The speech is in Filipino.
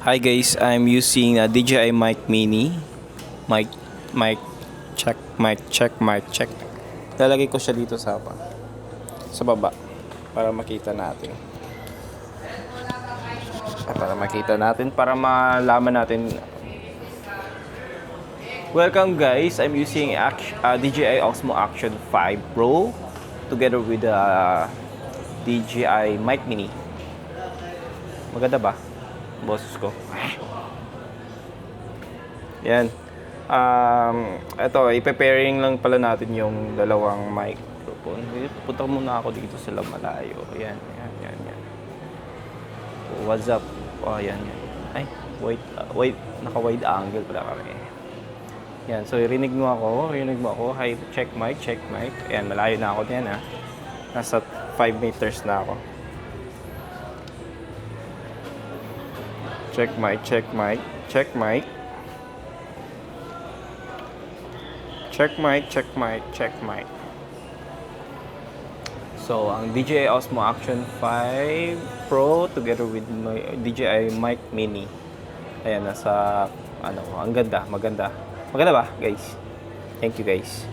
Hi guys, I'm using a DJI Mic Mini. Mic, mic check. Lalagay ko siya dito sa baba para makita natin. Para malaman natin. Welcome guys, I'm using DJI Osmo Action 5 Pro together with the DJI Mic Mini. Maganda ba? Boses ko. Yan. Ito, i-pairing lang pala natin yung dalawang microphone. Punta muna ako dito sa malayo. Yan. What's up? Oh, yan. Ay, wait. Naka-wide angle pala kami. Yan, so rinig mo ako. Hi, check mic. Ayan, malayo na ako diyan ha. Nasa 5 meters na ako. Check mic. So, ang DJI Osmo Action 5 Pro together with my DJI Mic Mini. Ayan, nasa, ang ganda, maganda. Maganda ba, guys? Thank you, guys.